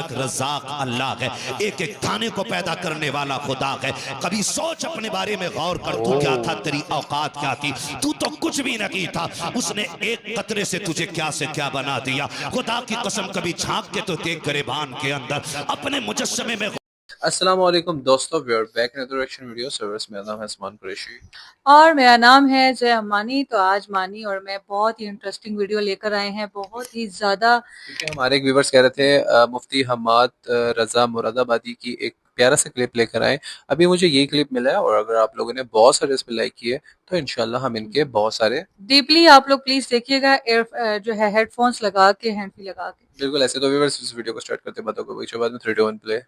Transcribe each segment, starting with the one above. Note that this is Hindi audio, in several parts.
रज़ाक अल्लाह है, एक एक दाने को पैदा करने वाला खुदा है। कभी सोच अपने बारे में गौर कर, तू क्या था, तेरी औकात क्या थी, तू तो कुछ भी नहीं था। उसने एक कतरे से तुझे क्या से क्या बना दिया। खुदा की कसम कभी झांक के तो देख गिरेबान के अंदर अपने मुजस्समे में। अस्सलाम वालेकुम दोस्तों, we are back in other action video service. मेरा नाम है उस्मान कुरैशी और मेरा नाम है जय अम्मानी। तो आज मानी और मैं बहुत ही इंटरेस्टिंग वीडियो लेकर आए हैं, बहुत ही ज़्यादा। क्योंकि हमारे एक व्यूवर्स कह रहे थे मुफ्ती हम्माद रज़ा मुरादाबादी की एक प्यारा सा क्लिप लेकर आए। अभी मुझे ये क्लिप मिला है और अगर आप लोगों ने बहुत सारे इस पे लाइक किए तो इंशाल्लाह हम इनके बहुत सारे डीपली आप लोग प्लीज देखिएगा, एयर जो है हेडफोन्स लगा के, हैंड फ्री लगा के। बिल्कुल ऐसे। तो व्यूवर्स इस वीडियो को स्टार्ट करते बातों को बाद में 3 2 1 प्ले।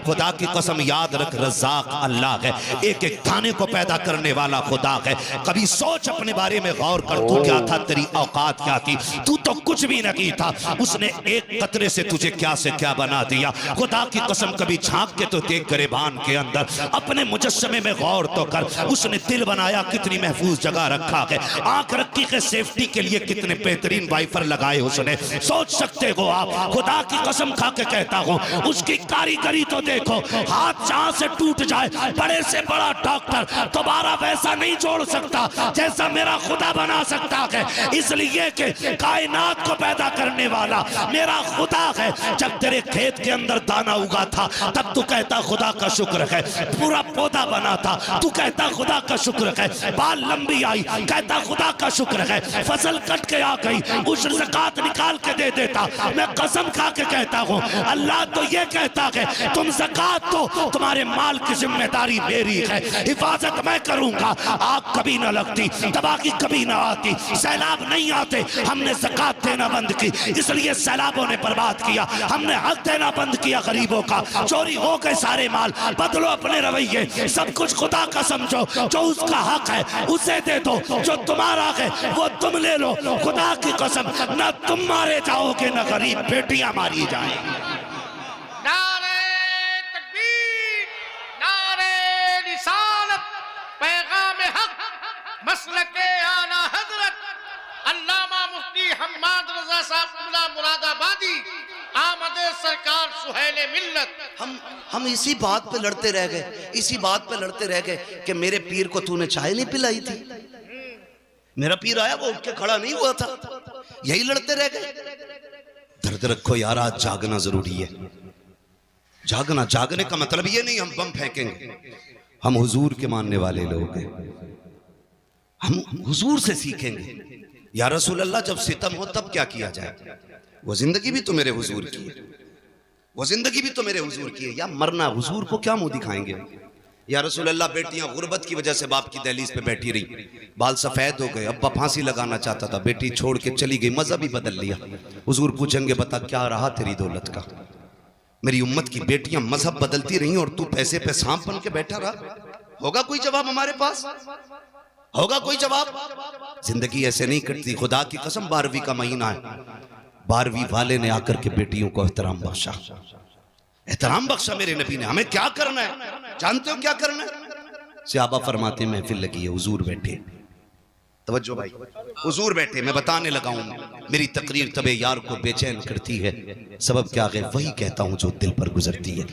खुदा की कसम याद रख, रज़ाक अल्लाह है, एक एक दाने को पैदा करने वाला खुदा है। कभी सोच अपने बारे में गौर कर, तू क्या था, तेरी औकात क्या थी, तू तो कुछ भी नहीं था। उसने एक कतरे से तुझे क्या से क्या बना दिया। खुदा की कसम कभी झांक के तो देख गिरेबान के अंदर अपने मुजस्समे में गौर तो कर। उसने दिल बनाया, कितनी महफूज जगह रखा है। आंख रखी है सेफ्टी के लिए, कितने बेहतरीन वाइफर लगाए उसने। सोच सकते हो आप, खुदा की कसम खा के कहता हूँ, उसकी कारीगरी तो देखो। हाथ जहां से टूट जाए, बड़े से बड़ा डॉक्टर दोबारा वैसा नहीं जोड़ सकता जैसा मेरा खुदा बना सकता है। इसलिए कि कायनात को पैदा करने वाला मेरा खुदा है। जब तेरे खेत के अंदर दाना उगा था तब तू कहता खुदा का शुक्र है। पूरा पौधा बना था, तू कहता खुदा का शुक्र है। बाल लंबी आई, कहता खुदा का शुक्र है। फसल कट के आ गई, उस ज़कात निकाल के दे देता। मैं कसम खा के कहता हूँ, अल्लाह तो ये कहता है, तुम ज़कात तो तुम्हारे माल की जिम्मेदारी मेरी है, हिफाजत मैं करूंगा। आग कभी ना लगती, तबाही कभी ना आती, सैलाब नहीं आते। हमने ज़कात देना बंद की, इसलिए सैलाबों ने बर्बाद किया। हमने हक देना बंद किया गरीबों का, चोरी हो गए सारे माल। बदलो अपने रवैये, सब कुछ खुदा का समझो। जो उसका हक है उसे दे दो, जो तुम्हारा है वो तुम ले लो। खुदा की कसम, न तुम मारे जाओगे न गरीब बेटियां मारी जाएंगी। मसलके आला हजरत अल्लामा मुफ्ती हम्माद रज़ा साहब मुरादाबादी आमदे सरकार सुहेले मिल्लत। हम इसी बात पे लड़ते रह गए, इसी बात पे लड़ते रह गए कि मेरे पीर को तूने चाय नहीं पिलाई थी। मेरा पीर आया, वो उठ के खड़ा नहीं हुआ था। यही लड़ते रह गए। दर्द रखो यार, आज जागना जरूरी है। जागना, जागने का मतलब ये नहीं हम बम फेंकेंगे। हम हुजूर के मानने वाले लोग हैं, हम हुजूर से सीखेंगे। या रसूल अल्लाह, जब सितम हो तब क्या किया जाए। वो जिंदगी भी तो मेरे हुजूर की है, वो जिंदगी भी तो मेरे हुजूर की है। या मरना, हुजूर को क्या मुंह दिखाएंगे। या रसूल अल्लाह, बेटियां गुर्बत की वजह से बाप की दहलीज पे बैठी रही, बाल सफेद हो गए, अब्बा फांसी लगाना चाहता था, बेटी छोड़ के चली गई, मजहब ही बदल लिया। हुजूर पूछेंगे, बता क्या रहा तेरी दौलत का। मेरी उम्मत की बेटियां मजहब बदलती रही और तू पैसे पे सांप बन के बैठा रहा। होगा कोई जवाब हमारे पास? होगा कोई जवाब? जिंदगी ऐसे नहीं कटती। खुदा की कसम, 12वीं का महीना है, 12वीं वाले ने आकर के बेटियों को एहतराम बख्शा, एहतराम बख्शा मेरे नबी ने। हमें क्या करना है, जानते हो क्या करना है? सहाबा फरमाते, महफिल लगी है, हुजूर बैठे, तवज्जो भाई, हुजूर बैठे, मैं बताने लगा हूं। मेरी तकरीर तबे यार को बेचैन करती है, सबब क्या है वही कहता हूं जो दिल पर गुजरती है।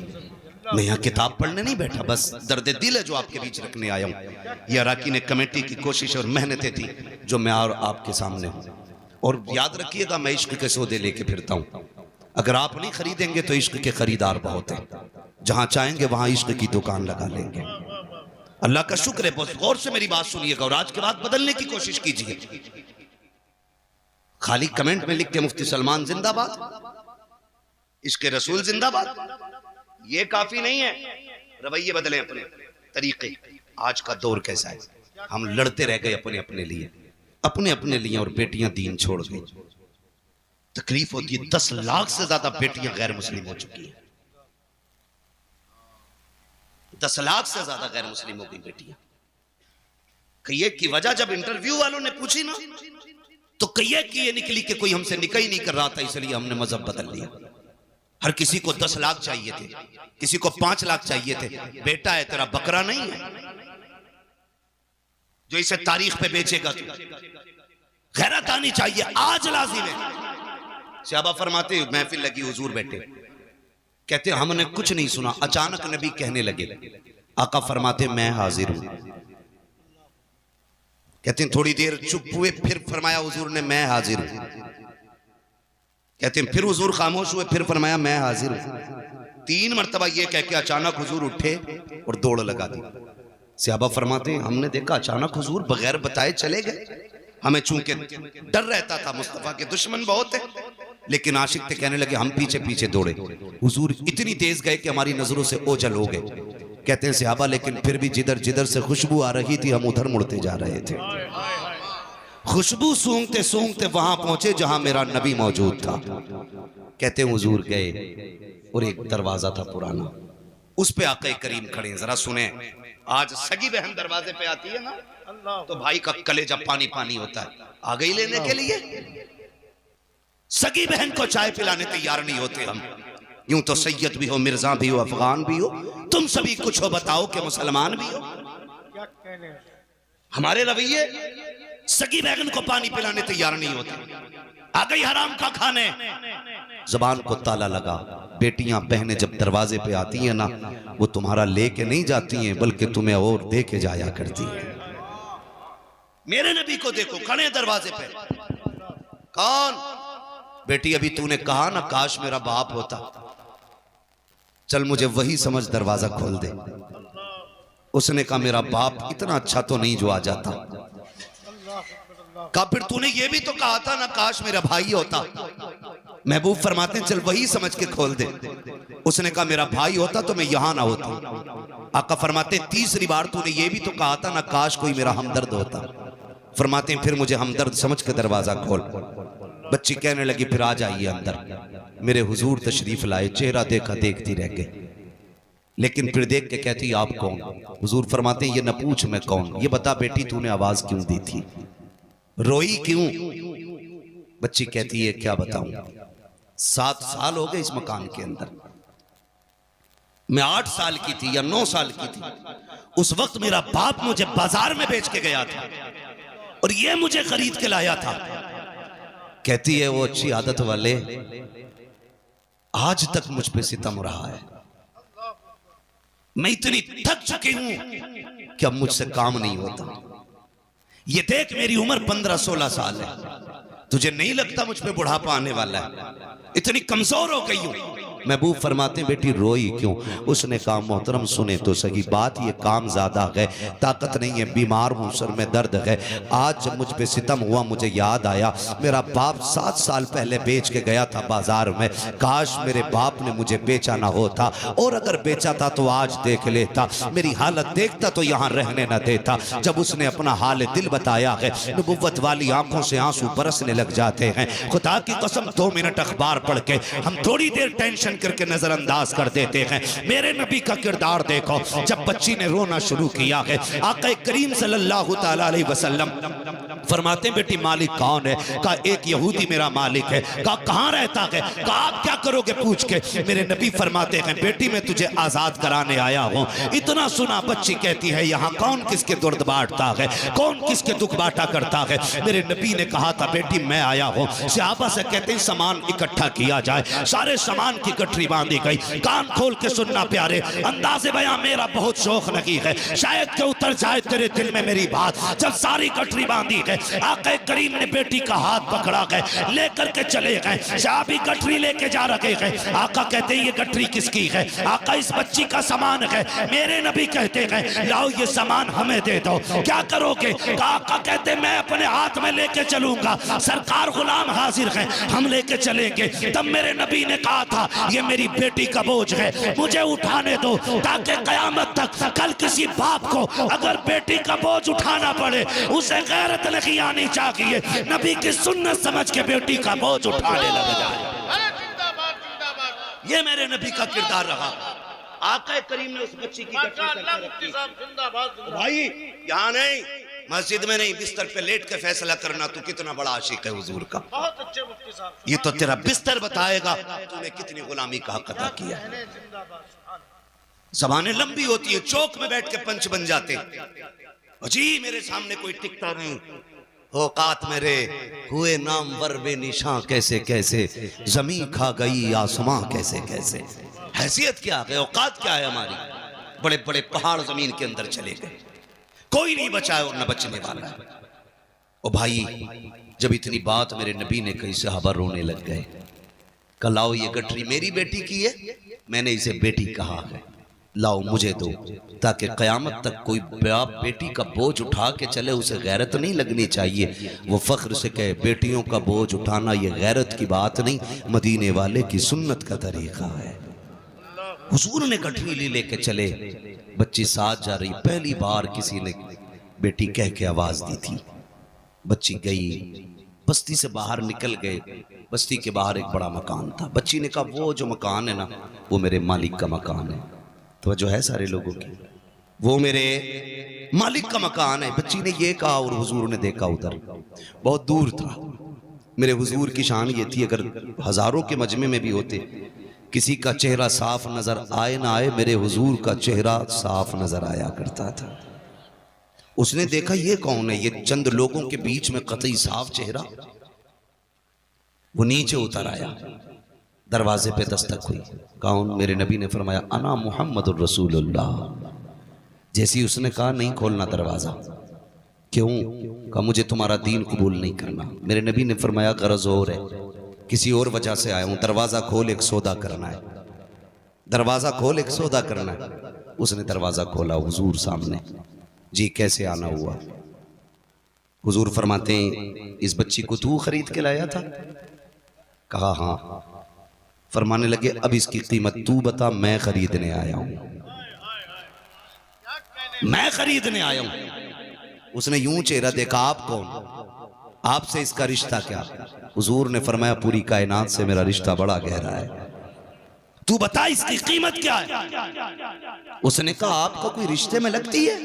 मैं यहाँ किताब पढ़ने नहीं बैठा, बस दर्द दिल है जो आपके बीच रखने आया हूँ। ये अराकीन कमेटी की कोशिश और मेहनतें थी जो मैं और आपके सामने हूँ। और याद रखिएगा, मैं इश्क के सौदे लेके फिरता हूँ। अगर आप नहीं खरीदेंगे तो इश्क के खरीदार बहुत हैं। जहाँ चाहेंगे वहाँ इश्क की दुकान लगा लेंगे। अल्लाह का शुक्र है, बहुत गौर से मेरी बात सुनिएगा और आज के बाद बदलने की कोशिश कीजिए। खाली कमेंट में लिख के मुफ्ती सलमान जिंदाबाद, इश्क रसूल जिंदाबाद, ये काफी नहीं है। रवैये बदलें, अपने तरीके। आज का दौर कैसा है, हम लड़ते रह गए अपने अपने लिए, अपने अपने लिए, और बेटियां दीन छोड़ गई। तकलीफ होती है, 10 लाख से ज्यादा बेटियां गैर मुस्लिम हो चुकी हैं। 10 लाख से ज्यादा गैर मुस्लिम हो गई बेटियां। कहिए की वजह जब इंटरव्यू वालों ने पूछी ना, तो कहिए कि ये निकली कि कोई हमसे निकाह ही नहीं कर रहा था, इसलिए हमने मजहब बदल लिया। हर किसी को 10 लाख चाहिए थे, किसी को 5 लाख चाहिए थे। बेटा है तेरा, बकरा नहीं है जो इसे तारीख पे बेचेगा। तू गैरत आनी चाहिए, आज लाजिम है। सहाबा फरमाते, महफिल लगी, हुजूर बैठे, कहते हमने कुछ नहीं सुना, अचानक नबी कहने लगे। आका फरमाते मैं हाजिर हूं। कहते हैं थोड़ी देर चुप हुए, फिर फरमाया हुजूर ने मैं हाजिर हूं। कहते हैं फिर हुजूर खामोश हुए, फिर फरमाया मैं हाजिर हूं। 3 मरतबा ये कह के अचानक हुजूर उठे और दौड़ लगा दी। सहाबा फरमाते हैं हमने देखा अचानक हुजूर बगैर बताए चले गए। हमें चूंकि डर रहता था, मुस्तफा के दुश्मन बहुत है, लेकिन आशिक थे, कहने लगे हम पीछे पीछे दौड़े। हुजूर इतनी तेज गए कि हमारी नजरों से ओझल हो गए। कहते हैं सहाबा लेकिन फिर भी जिधर जिधर से खुशबू आ रही थी हम उधर मुड़ते जा रहे थे। खुशबू सूंघते सूंघते वहां पहुंचे जहां मेरा नबी मौजूद था। कहते हैं हुजूर गए और एक दरवाजा था पुराना, उस पे आके करीम खड़े हैं। जरा सुने, आज सगी बहन दरवाजे पे आती है ना तो भाई का कलेजा पानी पानी होता है। आ गई लेने के लिए, सगी बहन को चाय पिलाने तैयार नहीं होते हम। यूं तो सैयद भी हो, मिर्जा भी हो, अफगान भी हो, तुम सभी कुछ हो, बताओ कि मुसलमान भी हो। हमारे रवैये सगी बहन को पानी पिलाने तैयार नहीं होते। आ गई हराम का खाने, जुबान को ताला लगा। बेटियां बहनें जब दरवाजे पे आती हैं ना, वो तुम्हारा लेके नहीं जाती हैं बल्कि तुम्हें और दे के जाया करती हैं। मेरे नबी को देखो खड़े दरवाजे पे। कौन? बेटी अभी तूने कहा ना काश मेरा बाप होता, चल मुझे वही समझ, दरवाजा खोल दे। उसने कहा मेरा बाप इतना अच्छा तो नहीं जो आ जाता। कहा फिर तूने ये भी तो कहा था ना काश मेरा भाई होता। महबूब फरमाते हैं चल वही समझ के खोल दे। उसने कहा मेरा भाई होता तो मैं यहां ना होता। आका फरमाते हैं तीसरी बार तूने ये भी तो कहा था ना काश कोई मेरा हमदर्द होता। फरमाते हैं फिर मुझे हमदर्द समझ के दरवाजा खोल। बच्ची कहने लगी फिर आ जाइए अंदर। मेरे हुजूर तशरीफ लाए, चेहरा देखा देखती रह गई, लेकिन फिर देख के कहती आप कौन? हुजूर फरमाते हैं ये न पूछ मैं कौन, ये बता बेटी तूने आवाज क्यों दी थी, रोई क्यों? बच्ची कहती है क्या बताऊं, 7 साल हो गए इस मकान के अंदर। मैं 8 साल की थी या 9 साल की थी, उस वक्त मेरा बाप मुझे बाजार में बेच के गया था और ये मुझे खरीद के लाया था। कहती है वो अच्छी आदत वाले आज तक मुझ पे सितम रहा है। मैं इतनी थक चुकी हूं कि अब मुझसे काम नहीं होता। ये देख मेरी उम्र 15-16 साल है, तुझे नहीं लगता मुझ पे बुढ़ापा आने वाला है? इतनी कमजोर हो गई हूं। महबूब फरमाते बेटी रोई क्यों? उसने कहा मोहतरम सुने तो सही बात, ये काम ज्यादा है, ताकत नहीं है, बीमार हूं, सर में दर्द है। आज जब मुझ पे सितम हुआ मुझे याद आया मेरा बाप 7 साल पहले बेच के गया था बाजार में। काश मेरे बाप ने मुझे बेचा ना होता, और अगर बेचा था तो आज देख लेता, मेरी हालत देखता तो यहाँ रहने न देता। जब उसने अपना हाल दिल बताया है, नबुव्वत वाली आंखों से आंसू बरसने लग जाते हैं। खुदा की कसम 2 मिनट अखबार पढ़ के हम थोड़ी देर टेंशन करके नजरअंदाज कर देते हैं। मेरे नबी का किरदार देखो, जब बच्ची ने रोना शुरू किया है, आका करीम सल्लल्लाहु तआला अलैहि वसल्लम फरमाते बेटी मालिक कौन है? कहा एक यहूदी मेरा मालिक है। कहा कहाँ रहता है? कहा आप क्या करोगे पूछ के? मेरे नबी फरमाते हैं बेटी मैं तुझे आजाद कराने आया हूँ। इतना सुना बच्ची कहती है यहाँ कौन किसके दर्द बांटता है, कौन किसके दुख बांटा करता है? मेरे नबी ने कहा था बेटी मैं आया हूँ। सहाबा से कहते हैं सामान इकट्ठा किया जाए। सारे सामान की गठरी बांधी गई। कान खोल के सुनना प्यारे, अंदाज़े बयां मेरा बहुत शौक नहीं है, शायद के उतर जाए तेरे दिल में मेरी बात। जब सारी गठरी बांधी गई, आका करीम ने बेटी का हाथ पकड़ा गए, लेकर के चले गए। सहाबी गठरी लेके जा रहे हैं। आका कहते हैं ये गठरी किसकी है? आका इस बच्ची का सामान है। मेरे नबी कहते हैं लाओ ये सामान हमें दे दो। क्या करोगे? आका कहते मैं अपने हाथ में लेके चलूंगा, सरकार गुलाम हाजिर है, हम लेके चलेंगे। तब मेरे नबी ने कहा था ये मेरी बेटी का बोझ है, मुझे उठाने दो, ताकि कयामत तक कल किसी बाप को अगर बेटी का बोझ उठाना पड़े उसे गैरत नहीं आनी चाहिए, नबी की सुन्नत समझ के बेटी का बोझ उठाने लग जाए। जिंदाबाद जिंदाबाद। ये मेरे नबी का किरदार रहा। आका करीम ने उस बच्ची की भाई यहाँ नहीं, मस्जिद में नहीं, बिस्तर पे लेट के फैसला करना तू कितना बड़ा आशिक है हुजूर का। बहुत अच्छे मुफ्ती साहब। ये तो तेरा बिस्तर बताएगा तूने कितनी गुलामी का हक अदा किया। जबानें लंबी होती है, चौक में बैठ के पंच बन जाते। जी मेरे सामने कोई टिकता नहीं। औकात मेरे हुए नाम वर बेनिशां कैसे कैसे, जमीन खा गई आसमां कैसे कैसे। हैसियत क्या है, औकात क्या है हमारी। बड़े बड़े पहाड़ जमीन के अंदर चले गए, कोई नहीं बचा है और न बचने वाला है। ओ भाई, जब इतनी बात मेरे नबी ने कही, सहाबा रोने लग गए। लाओ ये गठरी मेरी बेटी की है, मैंने इसे बेटी कहा है, लाओ मुझे दो, ताकि कयामत तक कोई बाप बेटी का बोझ उठा के चले, उसे गैरत नहीं लगनी चाहिए। वो फख्र से कहे बेटियों का बोझ उठाना ये गैरत की बात नहीं, मदीने वाले की सुन्नत का तरीका है। हुजूर ने गठरी ले लेके चले, बच्ची साथ जा रही। पहली बार किसी ने बेटी कह के आवाज दी थी। बच्ची गई, बस्ती से बाहर निकल गए। बस्ती के बाहर एक बड़ा मकान था। बच्ची ने कहा वो जो मकान है ना, वो मेरे मालिक का मकान है। तो जो है सारे लोगों की, वो मेरे मालिक का मकान है। बच्ची ने ये कहा और हुजूर ने देखा उधर, बहुत दूर था। मेरे हुजूर की शान ये थी, अगर हजारों के मजमे में भी होते, किसी का चेहरा साफ नजर आए ना आए, मेरे हुजूर का चेहरा साफ नजर आया करता था। उसने देखा ये कौन है, ये चंद लोगों के बीच में कतई साफ चेहरा। वो नीचे उतर आया, दरवाजे पे दस्तक हुई। कौन? मेरे नबी ने फरमाया अना मुहम्मदुर रसूलुल्लाह। जैसी उसने कहा नहीं खोलना दरवाजा। क्यों? कहा मुझे तुम्हारा दीन कबूल नहीं करना। मेरे नबी ने फरमाया गरज और है, किसी और वजह से आया हूं, दरवाजा खोल, एक सौदा करना है। दरवाजा खोल, एक सौदा करना है। उसने दरवाजा खोला, हुजूर सामने। जी कैसे आना हुआ? हुजूर फरमाते हैं इस बच्ची को तू खरीद के लाया था? कहा हाँ। फरमाने लगे अब इसकी कीमत तू बता, मैं खरीदने आया हूं, मैं खरीदने आया हूं। उसने यूं चेहरा देखा, आप कौन, आपसे इसका रिश्ता क्या? हुजूर ने फरमाया पूरी कायनात से मेरा रिश्ता बड़ा गहरा है, तू बता इसकी कीमत क्या है? उसने कहा आपका कोई रिश्ते में लगती है?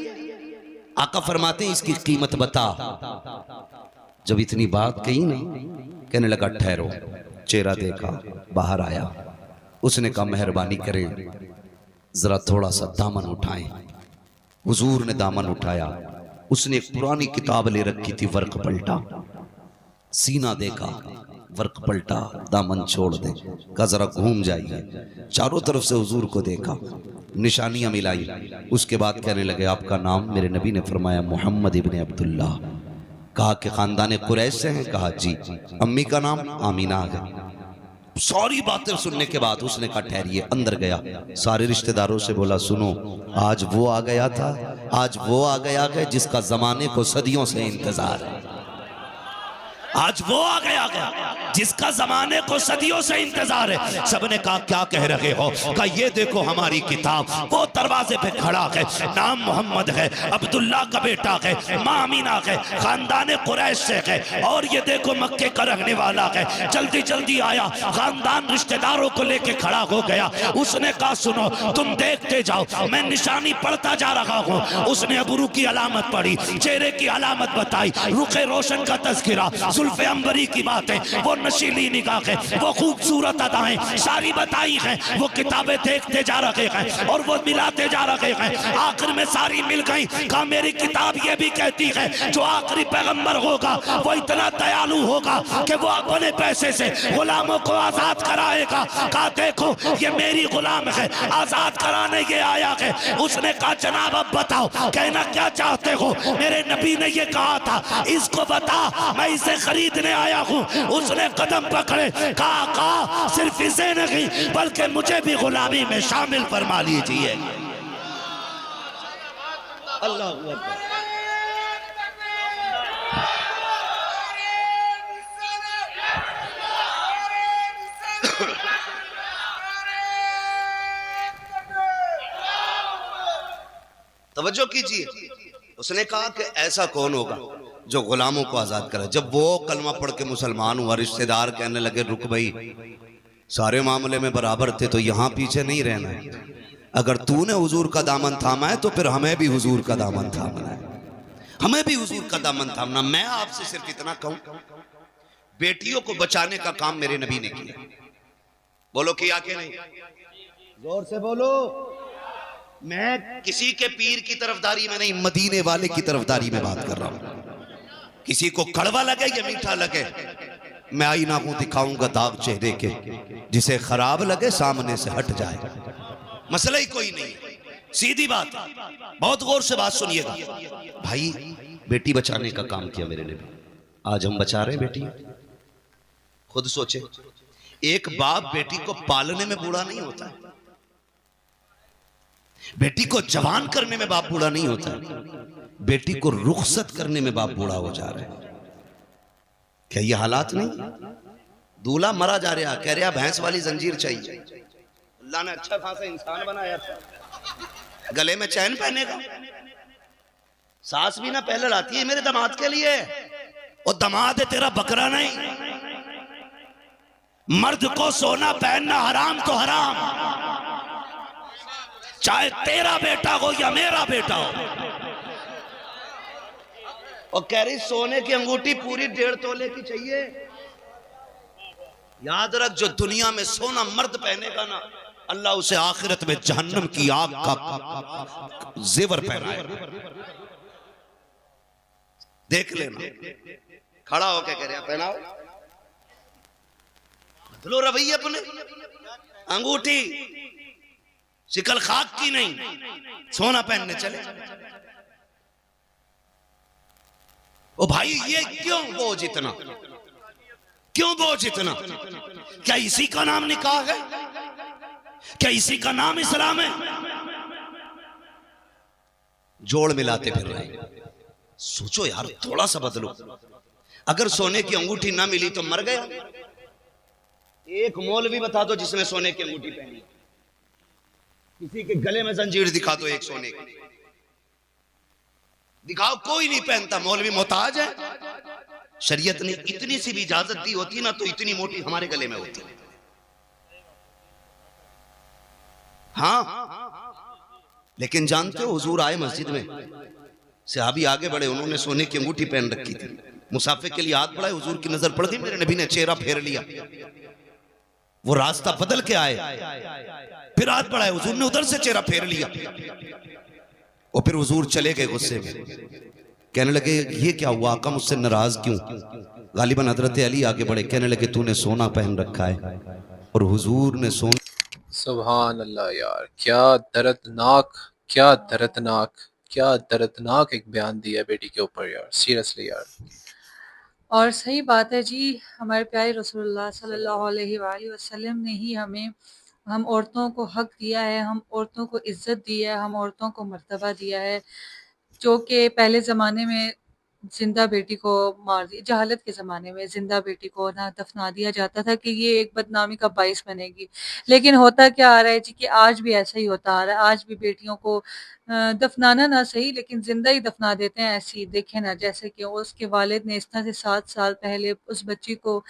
आका फरमाते हैं इसकी कीमत बता। जब इतनी बात कही ना, कहने लगा ठहरो। चेहरा देखा, बाहर आया। उसने कहा मेहरबानी करें, जरा थोड़ा सा दामन उठाएं। हुजूर ने दामन उठाया। उसने एक पुरानी किताब ले रखी थी, वर्क पलटा, सीना देखा, वर्क पलटा, दामन छोड़ दे, का जरा घूम जाइए। चारों तरफ से हुजूर को देखा, निशानियां मिलाई। उसके बाद कहने लगे आपका नाम? मेरे नबी ने फरमाया मोहम्मद इब्ने अब्दुल्ला। कहा कि खानदान कुरैश से हैं? कहा जी। अम्मी का नाम? आमीना है। सारी बातें सुनने के बाद उसने कहा ठहरिए। अंदर गया, सारे रिश्तेदारों से बोला सुनो, आज वो आ गया था, आज वो आ गया है जिसका जमाने को सदियों से इंतजार है। आज वो आ गया जिसका जमाने को सदियों से इंतजार है। सबने कहा क्या कह रहे हो? कहा ये देखो हमारी किताब, वो दरवाजे पे खड़ा है, नाम मोहम्मद है, अब्दुल्ला का बेटा है, माँ अमीना है, खानदान कुरैश से है, और ये देखो मक्के का रहने वाला है। जल्दी जल्दी आया, खानदान रिश्तेदारों को लेके खड़ा हो गया। उसने कहा सुनो, तुम देखते जाओ, मैं निशानी पढ़ता जा रहा हूँ। उसने अबरू की अलामत पढ़ी, चेहरे की अलामत बताई, रुखे रोशन का तज़किरा, जुल्फ़े अंबरी की बातें, वो नशीली निगाहें, वो खूबसूरत अदाएं सारी बताई हैं। वो किताबें देखते जा रहे हैं और वो मिलाते जा रहे हैं। आखिर में सारी मिल गई। कहा मेरी किताब ये भी कहती है जो आखिरी पैगंबर होगा वो इतना दयालु होगा कि वो अपने पैसे से गुलामों को आजाद कराएगा। कहा देखो ये मेरी गुलाम है, आजाद कराने ये आया है। उसने कहा जनाब अब बताओ कहना क्या चाहते हो? मेरे नबी ने ये कहा था इसको बता, मैं इसे खरीदने आया हूँ। उसने कदम पकड़े, कहा सिर्फ इसे नहीं बल्कि मुझे भी गुलामी में शामिल फरमा लीजिए। अल्लाह अकबर। तवज्जो कीजिए, उसने कहा कि ऐसा कौन होगा जो गुलामों को आजाद करे। जब वो कलमा पढ़ के मुसलमान हुआ, रिश्तेदार कहने लगे रुक भाई, सारे मामले में बराबर थे तो यहाँ पीछे नहीं रहना है। अगर तूने हुजूर का दामन थामा है तो फिर हमें भी हुजूर का दामन थामना है, हमें भी हुजूर का दामन थामना। मैं आपसे सिर्फ इतना कहूं, बेटियों को बचाने का काम मेरे नबी ने किया। बोलो किया कि नहीं? जोर से बोलो। मैं किसी के पीर की तरफदारी में नहीं, मदीने वाले की तरफदारी में बात कर रहा हूं। किसी को कड़वा लगे या मीठा लगे, मैं आईना हूं दिखाऊंगा दाग चेहरे के, जिसे खराब लगे सामने से हट जाए। मसला ही कोई नहीं है, सीधी बात है। बहुत गौर से बात सुनिएगा भाई। बेटी बचाने का काम किया मेरे ने, आज हम बचा रहे हैं बेटी। खुद सोचे, एक बाप बेटी को पालने में बूढ़ा नहीं होता है, बेटी को जवान करने में बाप बूढ़ा नहीं होता है, बेटी को रुखसत करने में बाप बूढ़ा हो जा रहा है। क्या ये हालात नहीं? दूल्हा मरा जा रहा, कह रहा भैंस वाली जंजीर चाहिए। अल्लाह ने अच्छा खासा इंसान बनाया था, गले में चैन पहनेगा। सास भी ना पहले लाती है मेरे दामाद के लिए, और दामाद है तेरा बकरा नहीं। मर्द को सोना पहनना हराम तो हराम, चाहे तेरा बेटा हो या मेरा बेटा हो। और कह रही सोने की अंगूठी पूरी 1.5 तोले की चाहिए। याद रख, जो दुनिया में सोना मर्द पहनेगा ना, अल्लाह उसे आखिरत में जहन्नम की आग का जेवर पहनाएगा। देख लेना। खड़ा होकर कह रहा पहनाओ, बदलो रवैये अपने। अंगूठी शिकल खाक की नहीं, सोना पहनने चले। ओ भाई, ये क्यों बोझ इतना, क्यों बोझ इतना? क्या इसी का नाम निकाह है? क्या इसी का नाम इस्लाम है? जोड़ मिलाते फिर रहे। सोचो यार, थोड़ा सा बदलो। अगर सोने की अंगूठी ना मिली तो मर गया। एक मौलवी बता दो जिसने सोने की अंगूठी पहनी, किसी के गले में जंजीर दिखा दो एक सोने की, दिखाओ। कोई नहीं पहनता, मौलवी मोहताज है। शरीयत ने इतनी सी भी इजाजत दी होती ना तो इतनी मोटी हमारे गले में होती। हाँ, लेकिन जानते हो, हुजूर आए मस्जिद में, सहाबी आगे बढ़े, उन्होंने सोने की अंगूठी पहन रखी थी। मुसाफिर के लिए हाथ बढ़ाए, हुजूर की नजर पड़ गई, मेरे नबी ने चेहरा फेर लिया। वो रास्ता बदल के आए, फिर हाथ बढ़ाए, हुजूर ने उधर से चेहरा फेर लिया। और फिर हुजूर चले गए गुस्से में, कहने लगे ये क्या हुआ, आका मुझसे नाराज क्यों? गालिबन हजरत अली आगे बढ़े, कहने लगे तूने सोना पहन रखा है। और हुजूर ने सोना। सुभान अल्लाह यार, क्या दर्दनाक, क्या दर्दनाक, क्या दर्दनाक एक बयान दिया बेटी के ऊपर यार, सीरियसली यार। और सही बात है जी, हमारे प्यारे रसूलुल्लाह सल्लल्लाहु अलैहि वसल्लम ने ही हम औरतों को हक दिया है, हम औरतों को इज्जत दी है, हम औरतों को मर्तबा दिया है। जो कि पहले ज़माने में जिंदा बेटी को मार दिया, जहालत के ज़माने में जिंदा बेटी को ना दफना दिया जाता था कि ये एक बदनामी का बाइस बनेगी। लेकिन होता क्या आ रहा है जी कि आज भी ऐसा ही होता आ रहा है। आज भी बेटियों को दफनाना ना सही, लेकिन जिंदा ही दफना देते हैं। ऐसी देखें ना, जैसे कि उसके वालिद ने इस तरह से 7 साल पहले उस बच्ची को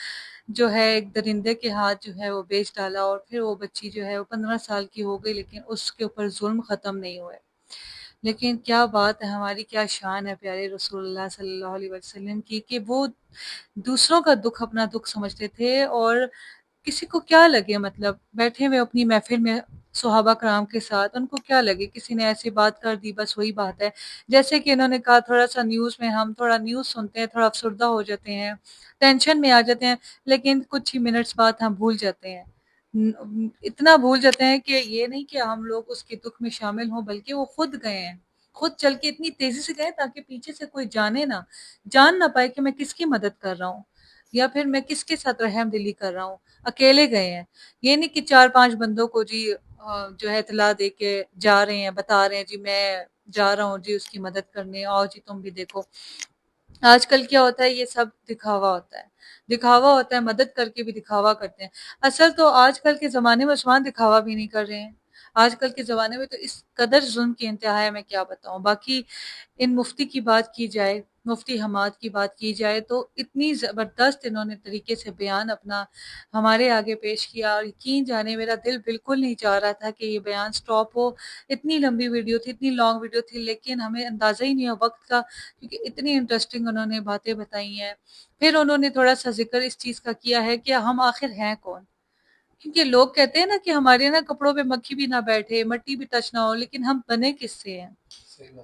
जो है एक दरिंदे के हाथ जो है वो बेच डाला, और फिर वो बच्ची जो है वो 15 साल की हो गई, लेकिन उसके ऊपर जुल्म ख़त्म नहीं हुए। लेकिन क्या बात है, हमारी क्या शान है प्यारे रसूलुल्लाह सल्लल्लाहु अलैहि वसल्लम की, कि वो दूसरों का दुख अपना दुख समझते थे। और किसी को क्या लगे, मतलब बैठे हुए अपनी महफिल में सहाबा कराम के साथ, उनको क्या लगे किसी ने ऐसी बात कर दी, बस वही बात है। जैसे कि इन्होंने कहा, थोड़ा सा न्यूज़ में हम थोड़ा न्यूज़ सुनते हैं, थोड़ा अफसरदा हो जाते हैं, टेंशन में आ जाते हैं, लेकिन कुछ ही मिनट्स बाद हम भूल जाते हैं। इतना भूल जाते हैं कि ये नहीं कि हम लोग उसके दुख में शामिल हों, बल्कि वो खुद गए हैं, खुद चल के इतनी तेजी से गए ताकि पीछे से कोई जान ना पाए कि मैं किसकी मदद कर रहा हूँ या फिर मैं किसके साथ रहम दिली कर रहा हूँ। अकेले गए हैं, ये नहीं कि 4-5 बंदों को जी जो है इतला दे के जा रहे हैं, बता रहे हैं जी मैं जा रहा हूँ जी उसकी मदद करने, आओ जी तुम भी देखो। आजकल क्या होता है, ये सब दिखावा होता है, दिखावा होता है, मदद करके भी दिखावा करते हैं। असल तो आजकल के ज़माने में उस्मान दिखावा भी नहीं कर रहे हैं। आजकल के ज़माने में तो इस कदर जुल्म की इंतहा है, मैं क्या बताऊँ। बाकी इन मुफ्ती की बात की जाए, मुफ्ती हमाद की बात की जाए, तो इतनी ज़बरदस्त इन्होंने तरीके से बयान अपना हमारे आगे पेश किया, और यकीन जाने मेरा दिल बिल्कुल नहीं चाह रहा था कि ये बयान स्टॉप हो। इतनी लंबी वीडियो थी, इतनी लॉन्ग वीडियो थी, लेकिन हमें अंदाज़ा ही नहीं हुआ वक़्त का, क्योंकि इतनी इंटरेस्टिंग उन्होंने बातें बताई हैं। फिर उन्होंने थोड़ा-सा ज़िक्र इस चीज़ का किया है कि हम आखिर हैं कौन? क्योंकि लोग कहते हैं ना कि हमारे ना कपड़ों पे मक्खी भी ना बैठे, मट्टी भी टच ना हो, लेकिन हम बने किससे हैं?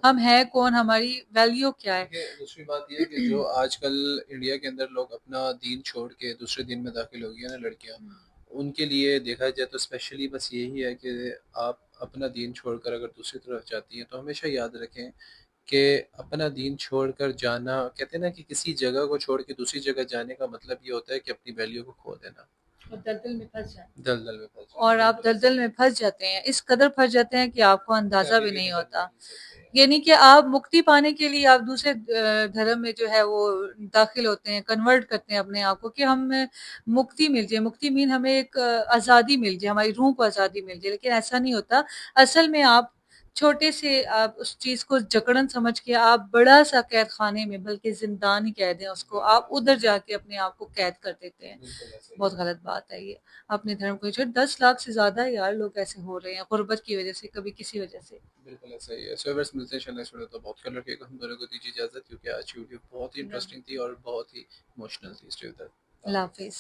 हम हैं कौन, हमारी वैल्यू क्या है। देखिए, दूसरी बात ये है कि जो आजकल इंडिया के अंदर लोग अपना दीन छोड़ के दूसरे दीन में दाखिल हो गई है ना लड़कियां, उनके लिए देखा जाए तो स्पेशली बस यही है कि आप अपना दीन छोड़कर अगर दूसरी तरफ जाती हैं तो हमेशा याद रखें कि अपना दीन छोड़कर जाना, कहते हैं ना कि किसी जगह को छोड़ के दूसरी जगह जाने का मतलब ये होता है कि अपनी वैल्यू को खो देना, और दलदल में फंस जाए, दलदल में फंस और आप जाना। दलदल में फंस जाते हैं, इस कदर फंस जाते हैं कि आपको अंदाजा भी नहीं होता। सकते हैं। यानी कि आप मुक्ति पाने के लिए आप दूसरे धर्म में जो है वो दाखिल होते हैं, कन्वर्ट करते हैं अपने आप को कि हम मुक्ति मिल जाए, मुक्ति मीन हमें एक आज़ादी मिल जाए, हमारी रूह को आज़ादी मिल जाए, लेकिन ऐसा नहीं होता। असल में आप छोटे से आप उस चीज़ को जकड़न समझ के आप बड़ा सा कैद खाने में, बल्कि जिंदान ही कह दें उसको, आप उधर जाके अपने आप को कैद कर देते हैं। बहुत गलत बात है ये। अपने धर्म को छोड़ 10 लाख से ज्यादा यार लोग ऐसे हो रहे हैं गुर्बत की वजह से, कभी किसी वजह से। बिल्कुल ऐसा ही है। सो व्यूअर्स, मिलते हैं इंशाल्लाह, इस वीडियो तो बहुत ख्याल रखिएगा, हम दोनों को दीजिए इजाजत, क्योंकि आज की वीडियो बहुत ही इंटरेस्टिंग थी और बहुत ही इमोशनल थी। Stay with us. Allah Hafiz.